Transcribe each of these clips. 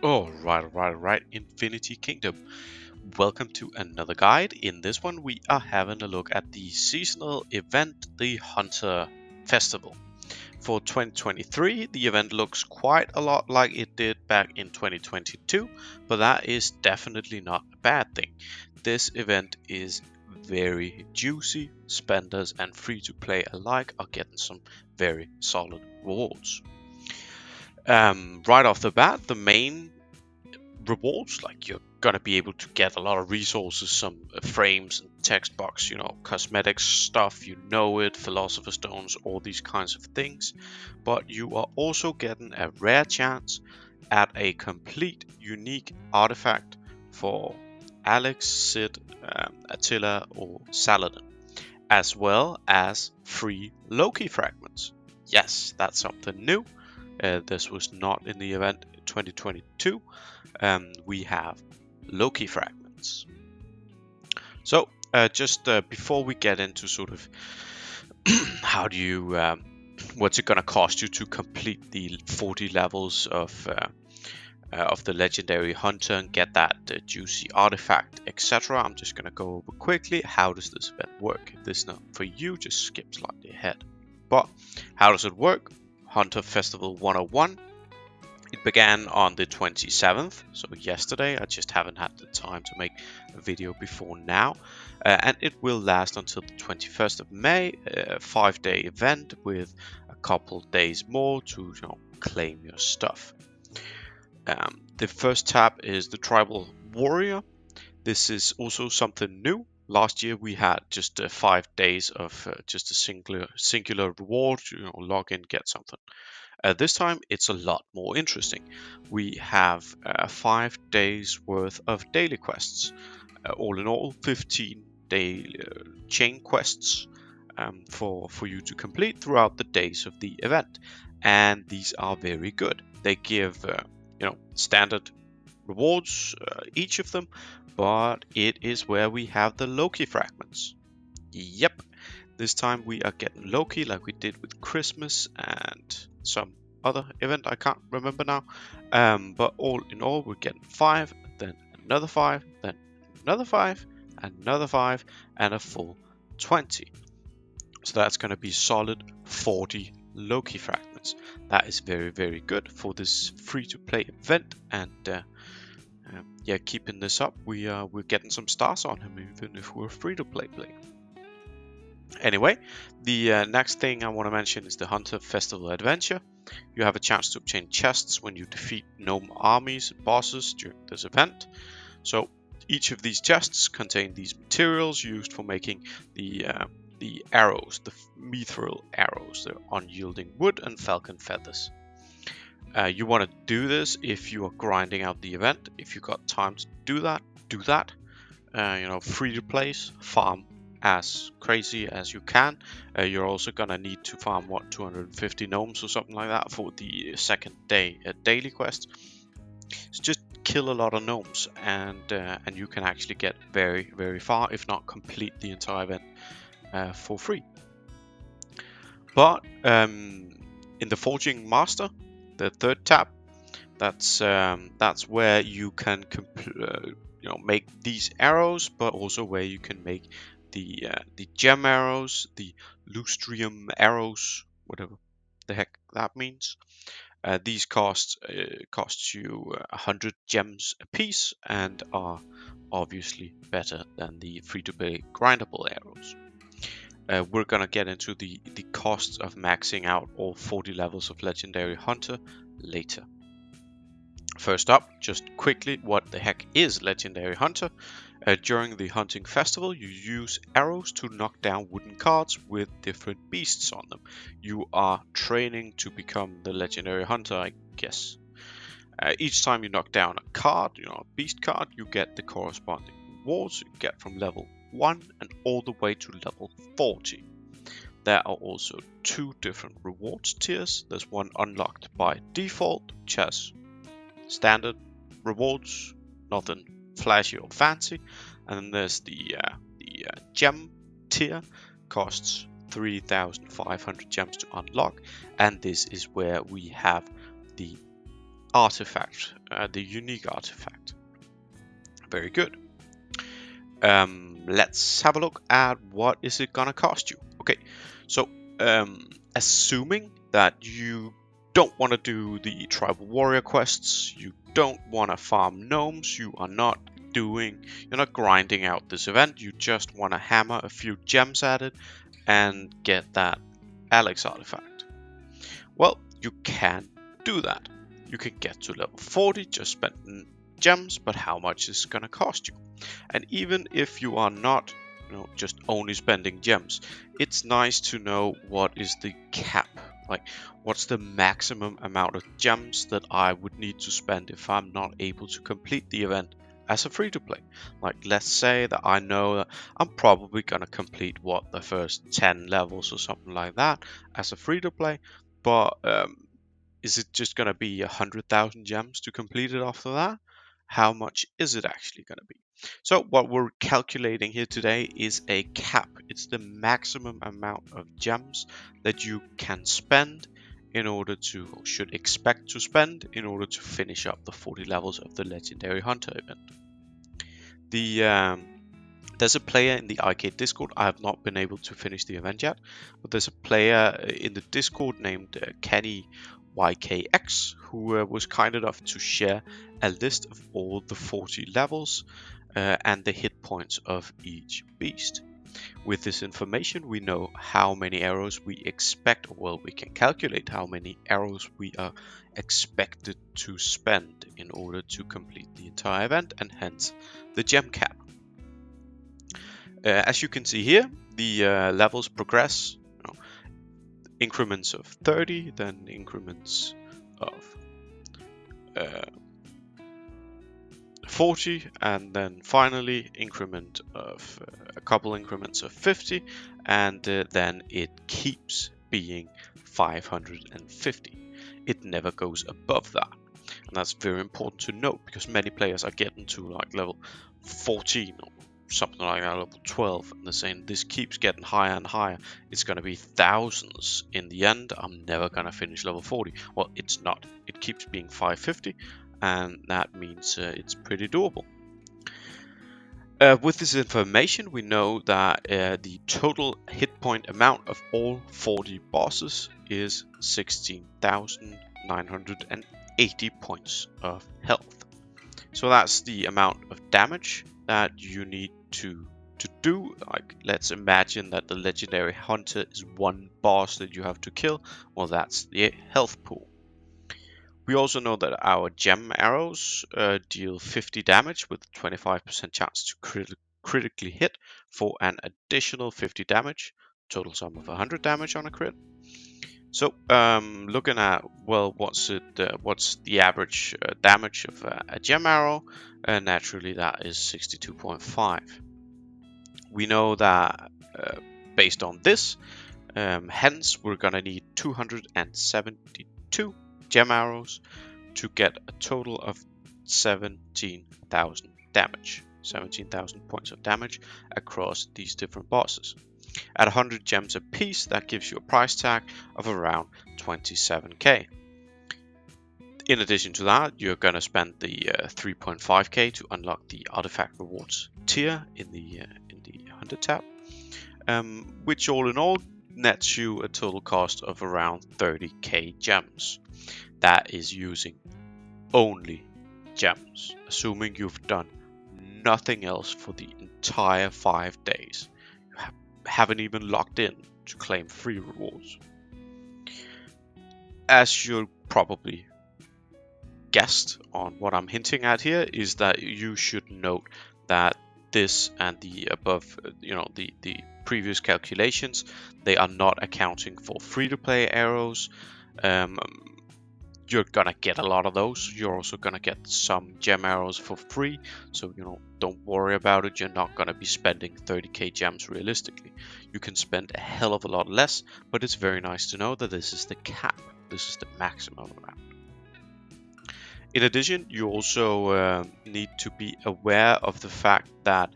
Right, Infinity Kingdom. Welcome to another guide. In this one, we are having a look at the seasonal event, the Hunter Festival. For 2023, the event looks quite a lot like it did back in 2022, but that is definitely not a bad thing. This event is very juicy, spenders and free to play alike are getting some very solid rewards. Right off the bat, the main rewards, like you're gonna be able to get a lot of resources, some frames and text box, cosmetics stuff, philosopher stones, all these kinds of things. But you are also getting a rare chance at a complete unique artifact for Alex, Sid, Attila, or Saladin, as well as free Loki fragments. Yes, that's something new. This was not in the event 2022. We have Loki fragments. So, just before we get into sort of how do you, what's it gonna cost you to complete the 40 levels of the legendary hunter and get that juicy artifact, etc. I'm just gonna go over quickly. How does this event work? If this is not for you, just skip slightly ahead. But how does it work? Hunter Festival 101. It began on the 27th, so yesterday. I just haven't had the time to make a video before now. And it will last until the 21st of May, a 5-day event with a couple days more to claim your stuff. The first tab is the Tribal Warrior. This is also something new. Last year we had just 5 days of just a singular reward, log in, get something. This time it's a lot more interesting. We have 5 days worth of daily quests. All in all, 15 daily chain quests for you to complete throughout the days of the event. And these are very good. They give standard rewards, each of them, but it is where we have the Loki fragments. Yep, this time we are getting Loki like we did with Christmas and some other event I can't remember now. But all in all, we're getting 5, then another 5, then another 5, another 5, and a full 20. So that's going to be solid 40 Loki fragments. That is very, very good for this free-to-play event. And yeah, keeping this up, we're getting some stars on him, even if we're free-to-play player. Anyway, the next thing I want to mention is the Hunter Festival Adventure. You have a chance to obtain chests when you defeat gnome armies and bosses during this event. So each of these chests contain these materials used for making the arrows, the mithril arrows. They're unyielding wood and falcon feathers. You want to do this if you are grinding out the event. If you've got time to do that, do that. Free to place, farm as crazy as you can. You're also gonna need to farm 250 gnomes or something like that for the second day daily quest. So just kill a lot of gnomes, and you can actually get very, very far, if not complete the entire event for free. But in the Forging Master, the third tab, that's where you can make these arrows, but also where you can make the gem arrows, the lustrium arrows, whatever the heck that means. These cost you 100 gems a piece and are obviously better than the free-to-play grindable arrows. We're gonna get into the costs of maxing out all 40 levels of Legendary Hunter later. First up, just quickly, what the heck is Legendary Hunter? During the hunting festival, you use arrows to knock down wooden carts with different beasts on them. You are training to become the Legendary Hunter, I guess. Each time you knock down a card, a beast card, you get the corresponding rewards you get from level 1 and all the way to level 40. There are also 2 different rewards tiers. There's one unlocked by default, which has standard rewards, nothing flashy or fancy, and then there's the gem tier, costs 3,500 gems to unlock, and this is where we have the artifact, the unique artifact. Very good. Let's have a look at what is it gonna cost you. Okay, so assuming that you don't want to do the tribal warrior quests, you don't want to farm gnomes, you're not grinding out this event, you just want to hammer a few gems at it and get that Alex artifact. Well, you can do that. You can get to level 40 just spending gems, but how much is it gonna cost you? And even if you are not just only spending gems, it's nice to know what is the cap, like what's the maximum amount of gems that I would need to spend if I'm not able to complete the event as a free-to-play. Like, let's say that I know that I'm probably gonna complete the first 10 levels or something like that as a free-to-play, but is it just gonna be 100,000 gems to complete it after that? How much is it actually gonna be? So what we're calculating here today is a cap. It's the maximum amount of gems that you can spend in order to, or should expect to spend, in order to finish up the 40 levels of the Legendary Hunter event. There's a player in the arcade Discord. I have not been able to finish the event yet, but there's a player in the Discord named Kenny YKX who was kind enough to share a list of all the 40 levels and the hit points of each beast. With this information, we know how many arrows we expect, well, we can calculate how many arrows we are expected to spend in order to complete the entire event, and hence the gem cap. As you can see here, the levels progress, increments of 30, then increments of 40, and then finally a couple increments of 50, and then it keeps being 550. It never goes above that, and that's very important to note because many players are getting to like level 14 or something like that, level 12, and they're saying this keeps getting higher and higher. It's going to be thousands in the end. I'm never going to finish level 40. Well, it's not. It keeps being 550, and that means it's pretty doable. With this information, we know that the total hit point amount of all 40 bosses is 16,980 points of health. So that's the amount of damage that you need to do. Like, let's imagine that the Legendary Hunter is one boss that you have to kill. Well, that's the health pool. We also know that our gem arrows deal 50 damage with 25% chance to critically hit for an additional 50 damage. Total sum of 100 damage on a crit. So looking at, well, what's the average damage of a gem arrow? Naturally, that is 62.5. We know that based on this, hence we're gonna need 272 gem arrows to get a total of 17,000 damage, 17,000 points of damage across these different bosses. At 100 gems a piece, that gives you a price tag of around 27k. In addition to that, you're going to spend the 3.5k to unlock the artifact rewards tier in the Hunter tab, which all in all nets you a total cost of around 30k gems. That is using only gems, assuming you've done nothing else for the entire 5 days. You haven't even logged in to claim free rewards. As you'll probably guessed on what I'm hinting at here, is that you should note that this and the above, the previous calculations, they are not accounting for free-to-play arrows. You're gonna get a lot of those. You're also gonna get some gem arrows for free, so don't worry about it. You're not gonna be spending 30k gems realistically. You can spend a hell of a lot less, but it's very nice to know that this is the cap. This is the maximum amount. In addition, you also need to be aware of the fact that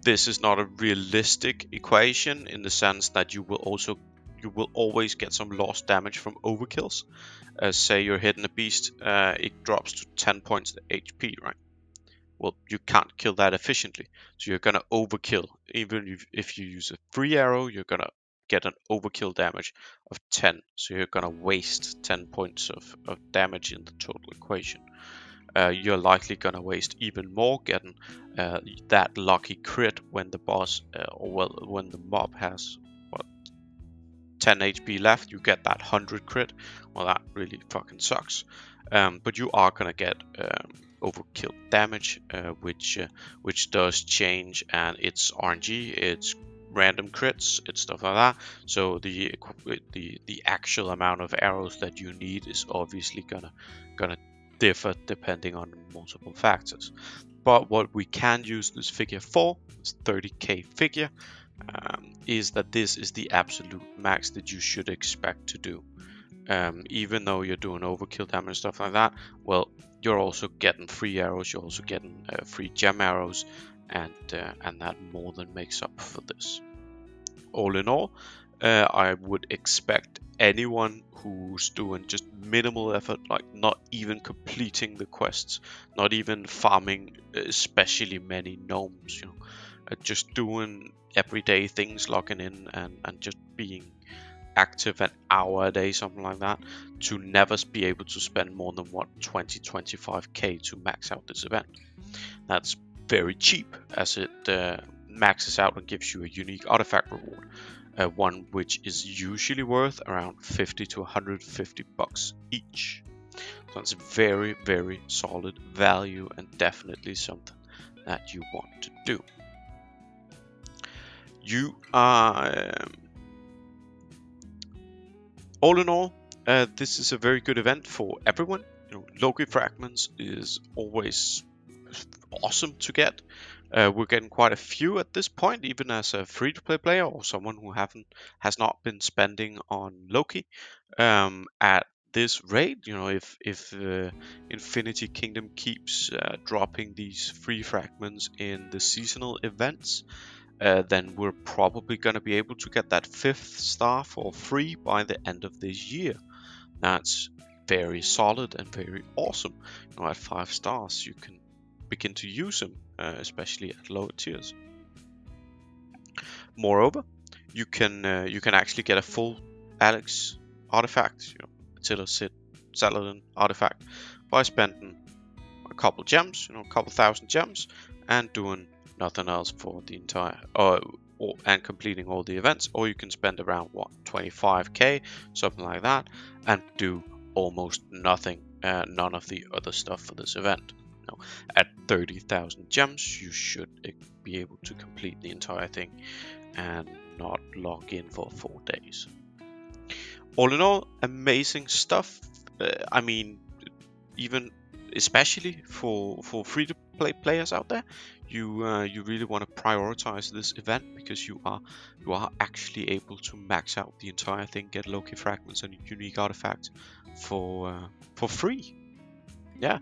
this is not a realistic equation, in the sense that you will also you will always get some lost damage from overkills. Say you're hitting a beast, it drops to 10 points to HP, right? Well, you can't kill that efficiently, so you're gonna overkill. Even if you use a free arrow, you're gonna get an overkill damage of 10, so you're gonna waste 10 points of damage in the total equation. You're likely gonna waste even more getting that lucky crit when the boss, when the mob has 10 HP left, you get that 100 crit. Well, that really fucking sucks. But you are gonna get overkill damage, which does change, and it's RNG, it's random crits, it's stuff like that. So the actual amount of arrows that you need is obviously gonna differ depending on multiple factors. But what we can use this figure for, this 30k figure, is that this is the absolute max that you should expect to do. Even though you're doing overkill damage and stuff like that, well, you're also getting free arrows, you're also getting free gem arrows, and that more than makes up for this. All in all, I would expect anyone who's doing just minimal effort, like not even completing the quests, not even farming especially many gnomes, just doing everyday things, logging in and just being active an hour a day, something like that, to never be able to spend more than 25k to max out this event. That's very cheap, as it maxes out and gives you a unique artifact reward, one which is usually worth around 50 to 150 bucks each. So it's very, very solid value, and definitely something that you want to do. You are all in all, this is a very good event for everyone. Loki fragments is always awesome to get. We're getting quite a few at this point, even as a free-to-play player or someone who has not been spending on Loki. At this rate, if Infinity Kingdom keeps dropping these free fragments in the seasonal events, then we're probably going to be able to get that 5th star for free by the end of this year. That's very solid and very awesome. At 5 stars, you can begin to use them, especially at lower tiers. Moreover, you can actually get a full Alex artifact, Attila Sid Saladin artifact, by spending a couple gems, a couple thousand gems, and doing nothing else for the entire and completing all the events. Or you can spend around 25k, something like that, and do almost nothing, none of the other stuff for this event. At 30,000 gems, you should be able to complete the entire thing and not log in for 4 days. All in all, amazing stuff. I mean, even especially for free-to-play players out there, you really want to prioritize this event, because you are actually able to max out the entire thing, get Loki fragments and unique artifacts for free. Yeah.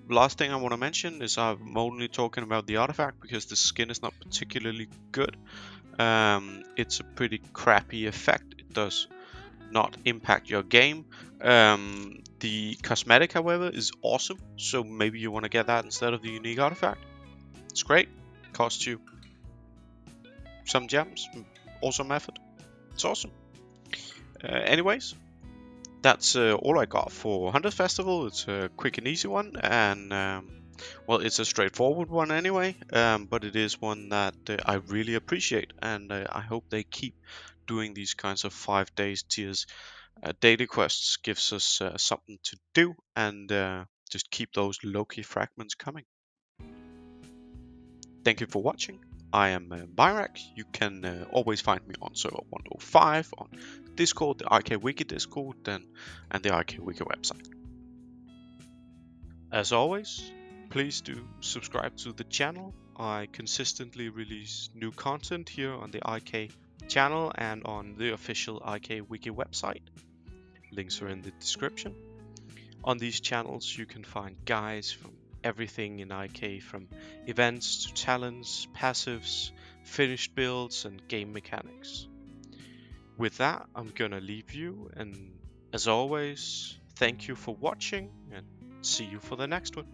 Last thing I want to mention is I'm only talking about the artifact because the skin is not particularly good. It's a pretty crappy effect. It does not impact your game. The cosmetic, however, is awesome, so maybe you want to get that instead of the unique artifact. It's great. Costs you some gems, awesome effort. It's awesome. Anyways, that's all I got for Hunters Festival. It's a quick and easy one, and well, it's a straightforward one anyway, but it is one that I really appreciate, and I hope they keep doing these kinds of 5 days tiers. Daily quests gives us something to do, and just keep those Loki fragments coming. Thank you for watching. I am Byrak. You can always find me on server 105, on Discord, the IK Wiki Discord, and the IK Wiki website. As always, please do subscribe to the channel. I consistently release new content here on the IK channel and on the official IK Wiki website. Links are in the description. On these channels you can find guides from everything in IK, from events to talents, passives, finished builds, and game mechanics. with that, I'm gonna leave you, and as always, thank you for watching, and see you for the next one.